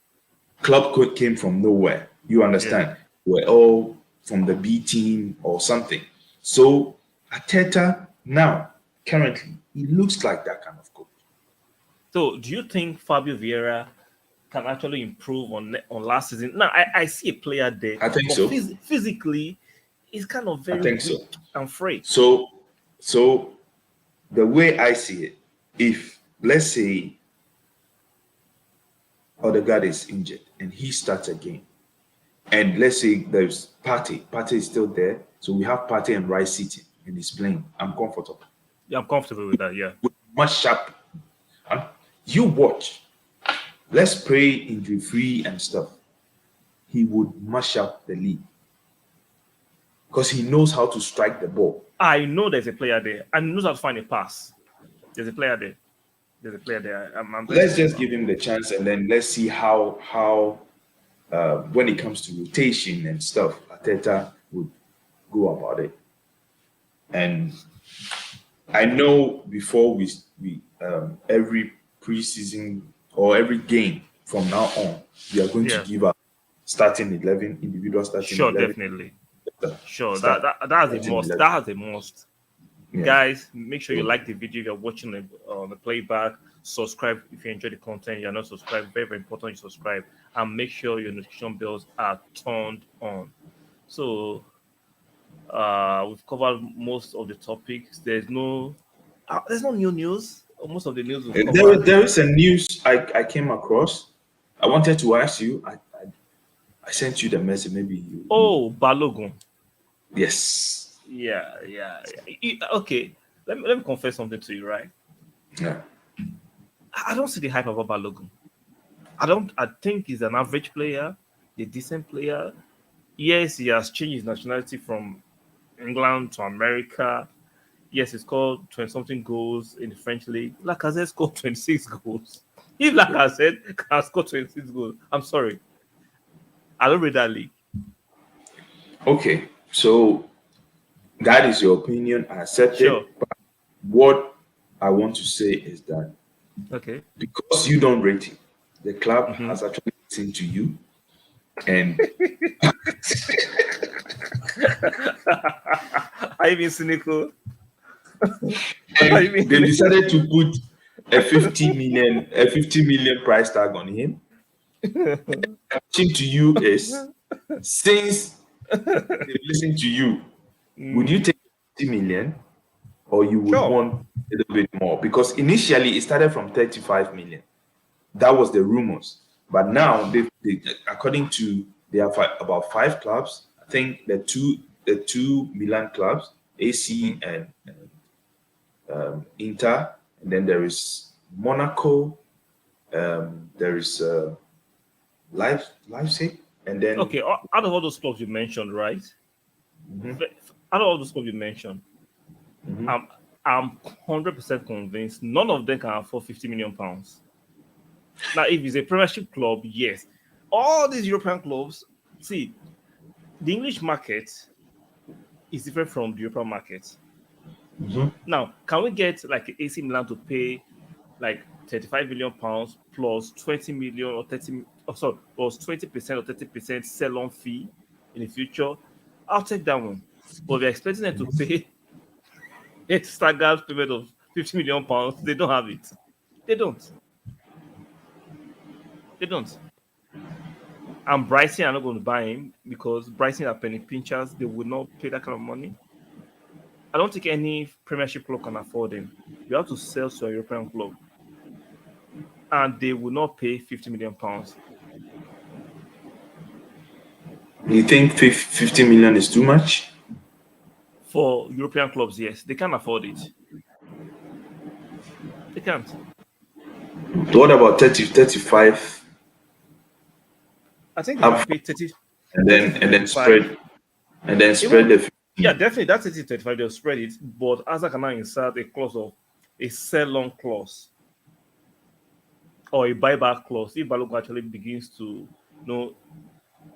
club code came from nowhere. You understand? We're all from the B team or something. So Ateta now, currently, he looks like that kind of coach. So, do you think Fabio Vieira can actually improve on last season? Now, I see a player there, I think but so. physically, he's kind of I very think so. weak and frail. So the way I see it, if let's say Odegaard is injured and he starts again, and let's say there's Partey is still there, so we have Partey and Rice sitting and he's playing. I'm comfortable. Yeah, I'm comfortable with that. Yeah. Much sharp. Huh? You watch. Let's pray injury free and stuff. He would mash up the league because he knows how to strike the ball. I know there's a player there and he knows how to find a pass. There's a player there. There's a player there. I'm very Let's sure just about. give him the chance and then let's see how when it comes to rotation and stuff, Ateta would go about it. And I know before we every preseason or every game from now on, we are going to Yeah, give up starting 11, individual starting sure, 11, definitely. Sure, start that has a starting must. 11. That has a must. Yeah. Guys, make sure you So, like the video if you're watching the playback. Subscribe if you enjoy the content. You're not subscribed. Very, very important you subscribe. And make sure your notification bells are turned on. So we've covered most of the topics. There's no new news. Most of the news we've covered. there is a news I came across. I wanted to ask you. I sent you the message. Maybe you Oh, Balogun. yes. Yeah. Okay. Let me confess something to you, right? Yeah. I don't see the hype about Balogun. I think he's an average player, a decent player. Yes, he has changed his nationality from England to America. Yes, he scored 20 something goals in the French league. Lacazette scored 26 goals. If Lacazette can score 26 goals, I'm sorry. I don't read that league. Okay. So that is your opinion. I accept Sure. it. But what I want to say is that Okay. because you don't rate it, the club Mhm. has actually listened to you, and Are you being cynical? Are you and they being decided to put a 50 million price tag on him. My question to you is, since they listen to you, would you Mm, take 50 million or you would sure. want a little bit more? Because initially it started from 35 million. That was the rumors. But now they according to they have about five clubs. I think the two Milan clubs, AC Mhm. and Inter, and then there is Monaco, there is Leipzig, and then Okay. Out of all those clubs you mentioned, right? mhm, Out of all those clubs you mentioned, mhm. I'm I'm 100% convinced none of them can afford 50 million pounds. Now, if it's a Premiership club, yes. All these European clubs, see, the English market is different from the European market. Mhm. Now, can we get like AC Milan to pay like 35 million pounds plus 20 million or 30, oh, sorry, plus 20% or 30% sell on fee in the future? I'll take that one. But we're expecting them to pay a staggered payment of 50 million pounds. They don't have it. They don't. They don't. And Bryson are not going to buy him because Bryson are penny pinchers. They would not pay that kind of money. I don't think any Premiership club can afford him. You have to sell to a European club, and they will not pay 50 million pounds You think 50 million is too much? for European clubs. Yes, they can't afford it. They can't. What about 30, 35 I think they can up pay 30, and 30 then to and then 35. spread and then It spread won't. the 50 Yeah, million? definitely that 30 to 35 they'll spread it, but Asa can now insert a clause of a sell-on clause or a buyback clause if Balogun actually begins to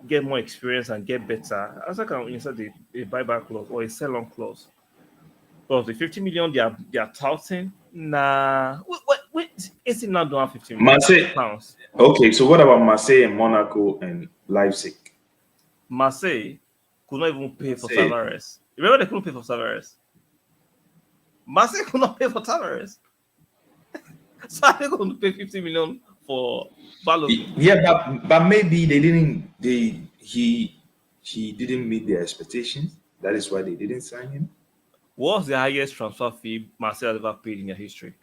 get more experience and get better. Asa can insert a buyback clause or a sell-on clause. But the 50 million they are touting, nah. Wait, AC now don't have 15 million Marseille. pounds. Okay, so what about Marseille and Monaco and Leipzig? Marseille could not even pay for Marseille. Tavares. Remember they couldn't pay for Tavares. Marseille could not pay for Tavares. So are they going to pay 50 million for Balogun? Yeah, but maybe they didn't. He didn't meet their expectations. That is why they didn't sign him. What's the highest transfer fee Marseille has ever paid in their history?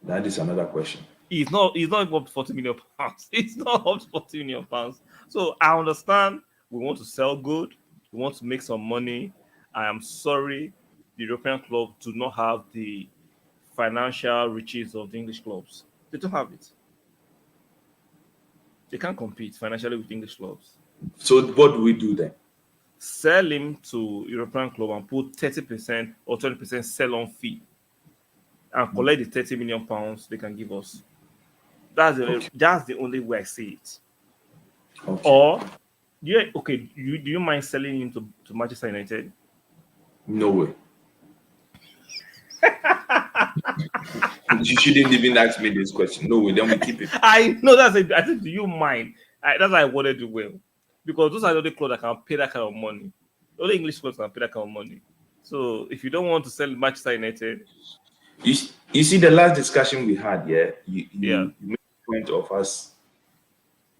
That is another question. He's not even up to 40 million pounds. It's not up to 40 million pounds. So I understand we want to sell good, we want to make some money. I am sorry, the European clubs do not have the financial riches of the English clubs. They don't have it. They can't compete financially with English clubs. So what do we do then? Sell him to European club and put 30% or 20% sell-on fee and collect the 30 million pounds they can give us. That's the only way I see it. Okay. Or do you mind selling him to Manchester United? No way. You shouldn't even ask me this question. No way. Then we keep it. I know that's it. I think, do you mind? That's why I wanted to well. Because those are the only clubs that can pay that kind of money. The only English clubs can pay that kind of money. So if you don't want to sell Manchester United, You see the last discussion we had, yeah. You made the point of us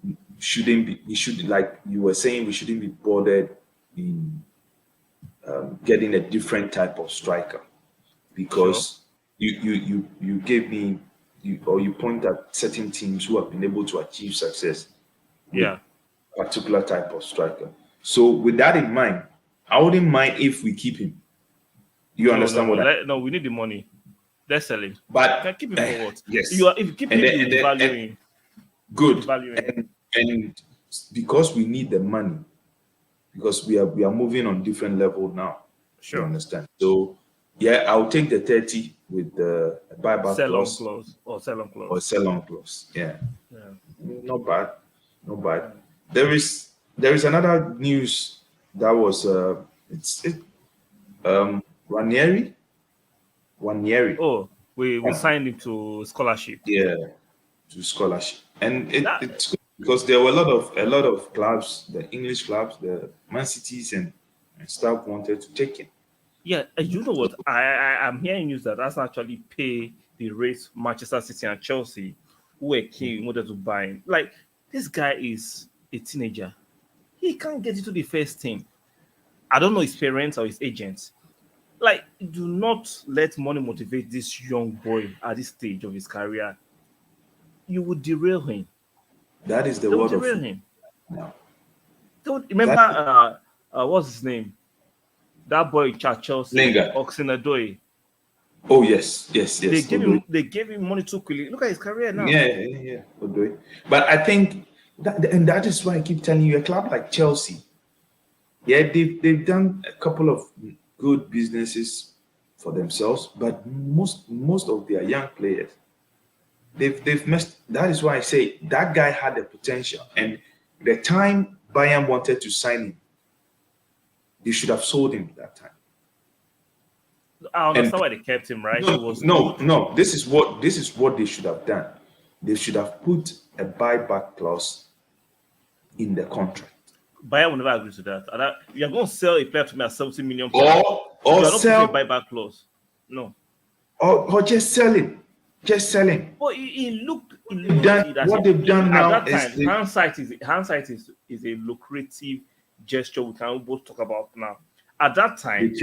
we should, like you were saying, we shouldn't be bothered in getting a different type of striker because you gave me you point at certain teams who have been able to achieve success. Yeah. Particular type of striker. So with that in mind, I wouldn't mind if we keep him. You understand what I mean? No, we need the money. Let's sell him. But can keep him for what? Yes. If you keep him, you value him. Good. Value And because we need the money, because we are moving on different level now. Sure. You understand? So yeah, I'll take the 30 with the buyback clause. Sell-on clause. Yeah. Not bad. There is another news that was Ranieri. Oh, we signed him to scholarship. Yeah, to scholarship, and it's good because there were a lot of clubs, the English clubs, the Man Cities and stuff wanted to take him. Yeah, you know what? I'm hearing news that that's actually pay the rates Manchester City and Chelsea, who were keen in order to buy him. Like, this guy is a teenager. He can't get into the first team. I don't know his parents or his agents. Like, do not let money motivate this young boy at this stage of his career. You would derail him. That is the They word would of derail him. no. Don't remember what's his name? That boy in Chelsea, Lingard. Oxenadoi. Oh yes. They gave him money too quickly. Look at his career now. Yeah. Odoi. But I think that is why I keep telling you, a club like Chelsea, yeah, they've done a couple of good businesses for themselves, but most of their young players, they've messed. That is why I say that guy had the potential, and the time Bayern wanted to sign him, they should have sold him at that time. I understand why they kept him, right? No. This is what they should have done. They should have put a buyback clause in the contract. Bayern will never agree to that. And you're going to sell a player to me at 70 million. Or sell a buyback clause. No. Or just sell him. Just sell him. But he looked what they've done now at that time, hindsight is a lucrative gesture we can both talk about now. At that time, if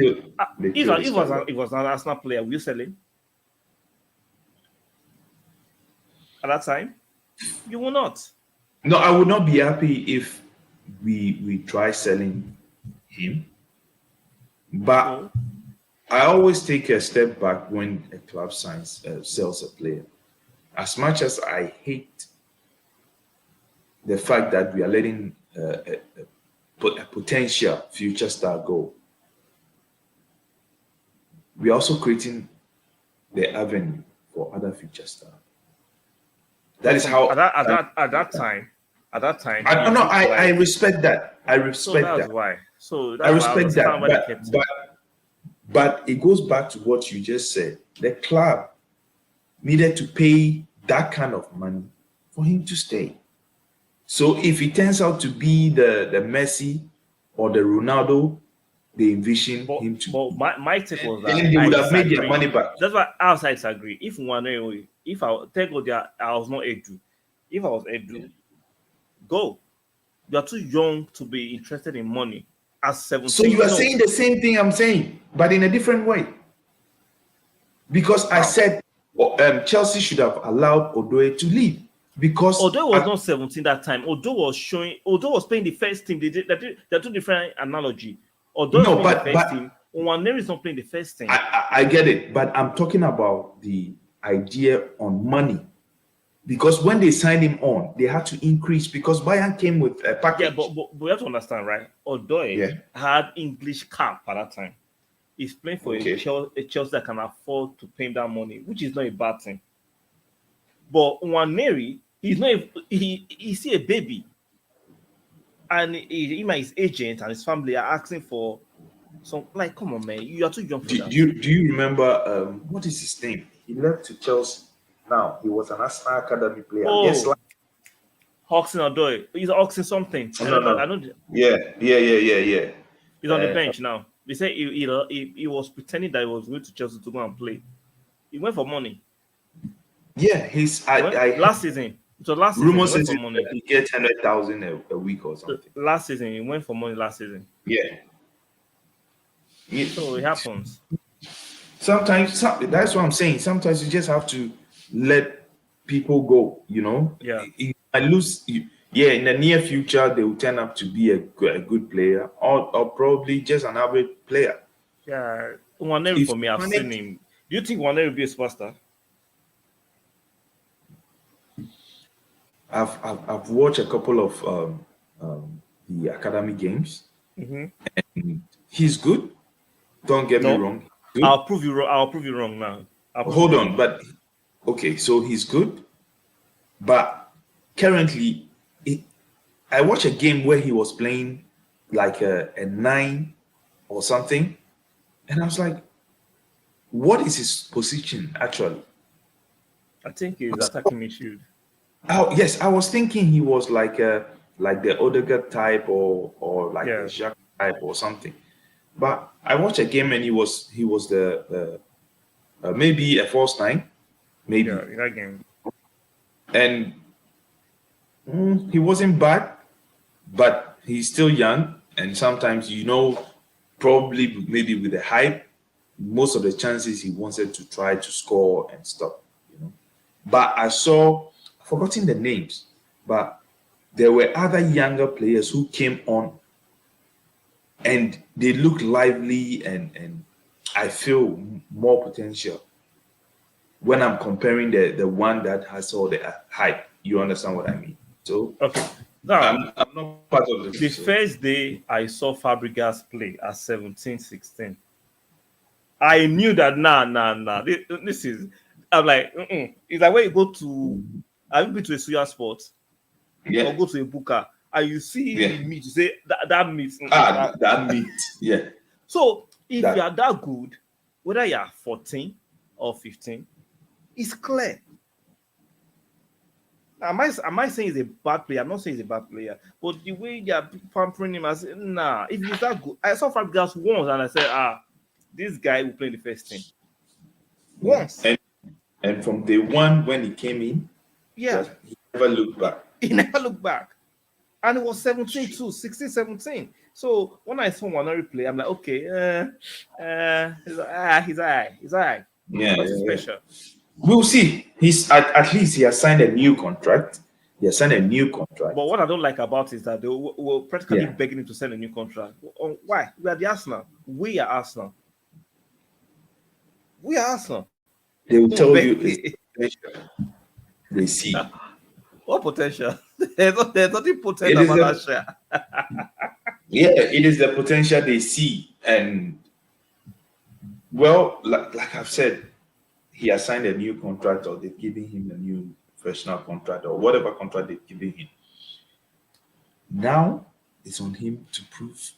it was an Arsenal player, will you sell him? At that time, you will not. No, I would not be happy if we try selling him. But I always take a step back when a club sells a player. As much as I hate the fact that we are letting a potential future star go, we are also creating the avenue for other future stars. That is how at that time. I respect that. I respect that's that. Why. So that's I respect why that. But it goes back to what you just said. The club needed to pay that kind of money for him to stay. So if it turns out to be the Messi or the Ronaldo they envision him to But be, my take was then that they I would have made their disagree. money back. That's why I also disagree. If I thank God that I was not Edu. If I was Edu, go. You are too young to be interested in money. At So 17, you are no. saying the same thing I'm saying, but in a different way. Because I How? said Chelsea should have allowed Odoi to leave. Because Although it was not 17 that time, although was playing the first team, they're two different analogy. Although is no, playing the but first team, Nwaneri is not playing the first team. I get it, but I'm talking about the idea on money. Because when they signed him on, they had to increase because Bayern came with a package. Yeah, but you have to understand, right? Odoi Yeah. had English cap at that time. He's playing for Okay. a Chelsea that can afford to pay him that money, which is not a bad thing. But Nwaneri, he's still a baby. And him and his agent and his family are asking for some, like, come on, man, you are too young for Do, that. do you remember what is his name? He left to Chelsea. Now he was an Arsenal academy player. Oh, Yes, like, Hawkson Odoi. He's Hawkson something. I no, know. no. I know. Yeah. He's on the bench now. They say he was pretending that he was going to Chelsea to go and play. He went for money. Yeah, Last season. It was last season. He rumors went says for money. he gets 100,000 a week or something. Last season, he went for money last season. Yeah. So it happens. Sometimes that's what I'm saying. Sometimes you just have to let people go. Yeah. I lose. Yeah, in the near future they will turn up to be a good player, or probably just an average player. Yeah. Nwaneri for me, I've seen him. Do you think Nwaneri will be a superstar? I've watched a couple of the academy games. Mm-hmm. And he's good. Don't get me wrong. Good. I'll prove you wrong. I'll prove you wrong now. Hold on, but okay, so he's good, but currently, I watched a game where he was playing like a 9 or something, and I was like, what is his position actually? I think he's attacking midfield. Oh yes, I was thinking he was like the Odegaard type or like the Jacques type or something. But I watched a game and he was the maybe a false 9, maybe. Yeah, in that game. And he wasn't bad, but he's still young, and sometimes probably maybe with the hype, most of the chances he wanted to try to score and stop. But I've forgotten the names, but there were other younger players who came on and they look lively and I feel more potential when I'm comparing the one that has all the hype. You understand what I mean? So okay, now I'm not part of the first day I saw Fabregas play at 17, 16, I knew that this is. I'm like, it's like when you go to. Have you been to a Suya Sport? Yeah. Or go to a Buka and you see the meat, you say that meat. That meat, yeah. So if you are that good, whether you are 14 or 15, it's clear. Am I saying he's a bad player? I'm not saying he's a bad player, but the way they are pampering him, I said, nah, if he's that good. I saw Fabregas once and I said, this guy will play in the first team. Once. And from day one when he came in, he never looked back. He never looked back. And it was 17 too, 16, 17. So when I saw Nwaneri play, I'm like, okay, he's all right. Yeah, Nothing special. We'll see. He's at least he has signed a new contract. But what I don't like about it is that they were practically begging him to sign a new contract. Why? We are the Arsenal. We are Arsenal. They will tell you it's potential. They see. What potential? There's nothing potential about that share. Yeah, it is the potential they see. And well, like I've said, he has signed a new contract or they've given him a new professional contract or whatever contract they've given him. Now it's on him to prove.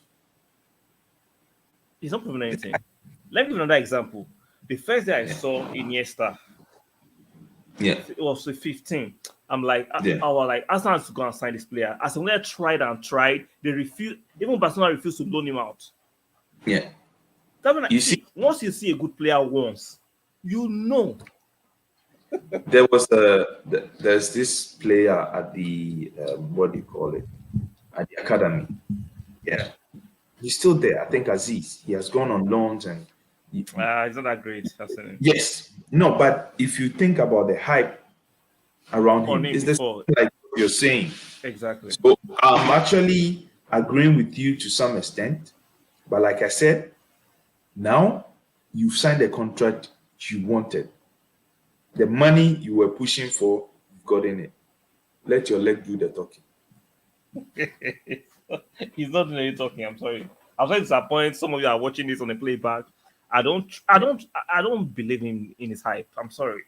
He's not proving anything. Let me give another example. The first day I saw Iniesta, Yeah. It was with 15. I'm like, Yeah. I was like, Arsenal has to go and sign this player. As when I tried and tried, they refused. Even Barcelona refused to loan him out. Yeah. That mean, You see, see, once you see a good player once, you know. there was there's this player at the what do you call it, at the academy. Yeah, he's still there. I think Aziz. He has gone on loans and It's not that great. yes, no. But if you think about the hype around On him, him it's the before. same like you're saying. Exactly. So I'm actually agreeing with you to some extent. But like I said, now you've signed the contract you wanted. The money you were pushing for, you've gotten it. Let your leg do the talking. He's not doing any talking. I'm sorry. I'm sorry to disappoint some of you are watching this on the playback. I don't believe in his hype. I'm sorry.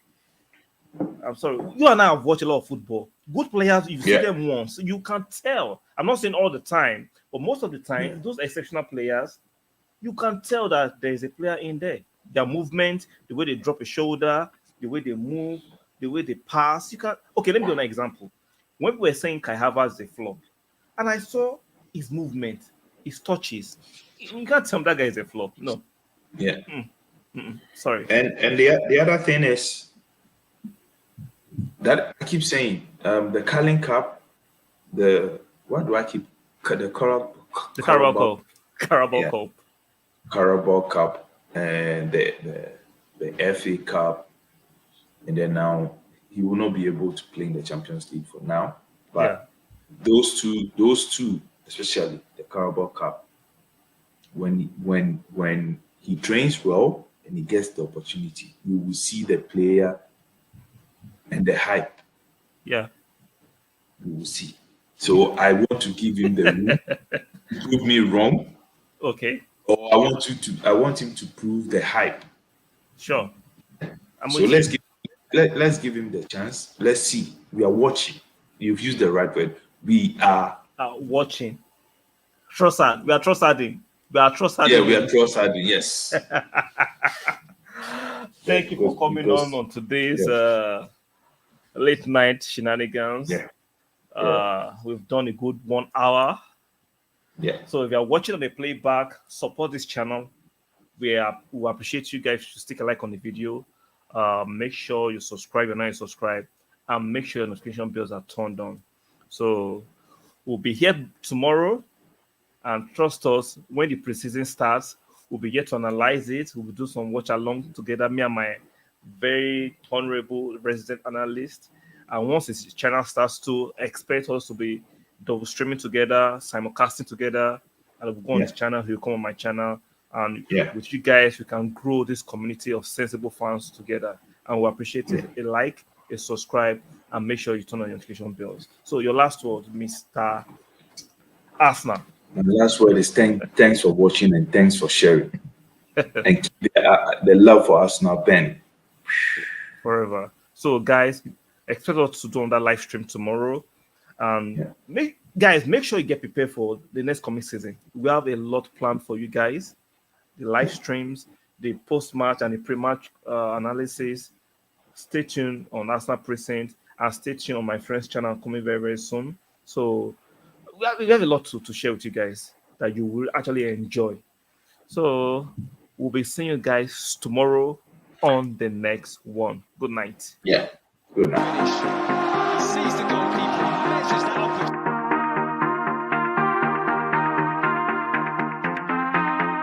I'm sorry. You and I have watched a lot of football. Good players, you see Yeah. them once, you can tell. I'm not saying all the time, but most of the time, Yeah. those exceptional players, you can tell that there is a player in there. Their movement, the way they drop a shoulder, the way they move, the way they pass. You can. Okay, let me give you an example. When we were saying Kai Havertz is a flop, and I saw his movement, his touches, you can't tell me that guy is a flop. No, Yeah. sorry. And the other thing is that I keep saying, the Carling Cup, the what do I keep the The Carabao Carabao, Cup. Carabao yeah, Cup. Carabao Cup and the FA Cup, and then now he will not be able to play in the Champions League for now. Yeah. But those two, especially the Carabao Cup, when he trains well and he gets the opportunity, you will see the player and the hype. Yeah. You will see. So I want to give him the room to prove me wrong, Okay. or I want him to prove the hype. Sure. I'm So with let's you. let's give him the chance. Let's see. We are watching. You've used the right word. We are Watching. Trossard. We are Trossarding. We are yeah, we Trossarding. are trust adding, yes. Yeah, Thank you for coming on today's yeah, late night shenanigans. yeah, yeah, We've done a good 1 hour. yeah. So if you're watching on the playback, support this channel. We appreciate you guys to stick a like on the video. Make sure you subscribe. You're not subscribed, and make sure your notification bells are turned on. So we'll be here tomorrow, and trust us, when the preseason starts, we'll be here to analyze it. We'll do some watch along together, me and my very honorable resident analyst. And once this channel starts to expect us to be double streaming together, simulcasting together, and we'll go on Yeah. this channel, he'll come on my channel. And Yeah. with you guys, we can grow this community of sensible fans together. And we appreciate it. A like, a subscribe, and make sure you turn on your notification bells. So your last word, Mr. Arsenal. My last word is thanks for watching and thanks for sharing. And keep the love for Arsenal burning. Forever. So, guys, expect us to do on that live stream tomorrow. Yeah. Make sure you get prepared for the next coming season. We have a lot planned for you guys. The live streams, the post-match and the pre-match analysis. Stay tuned on Arsenal Present and stay tuned on my friend's channel coming very, very soon. So we have a lot to share with you guys that you will actually enjoy. So we'll be seeing you guys tomorrow on the next one. Good night. Yeah. Good night.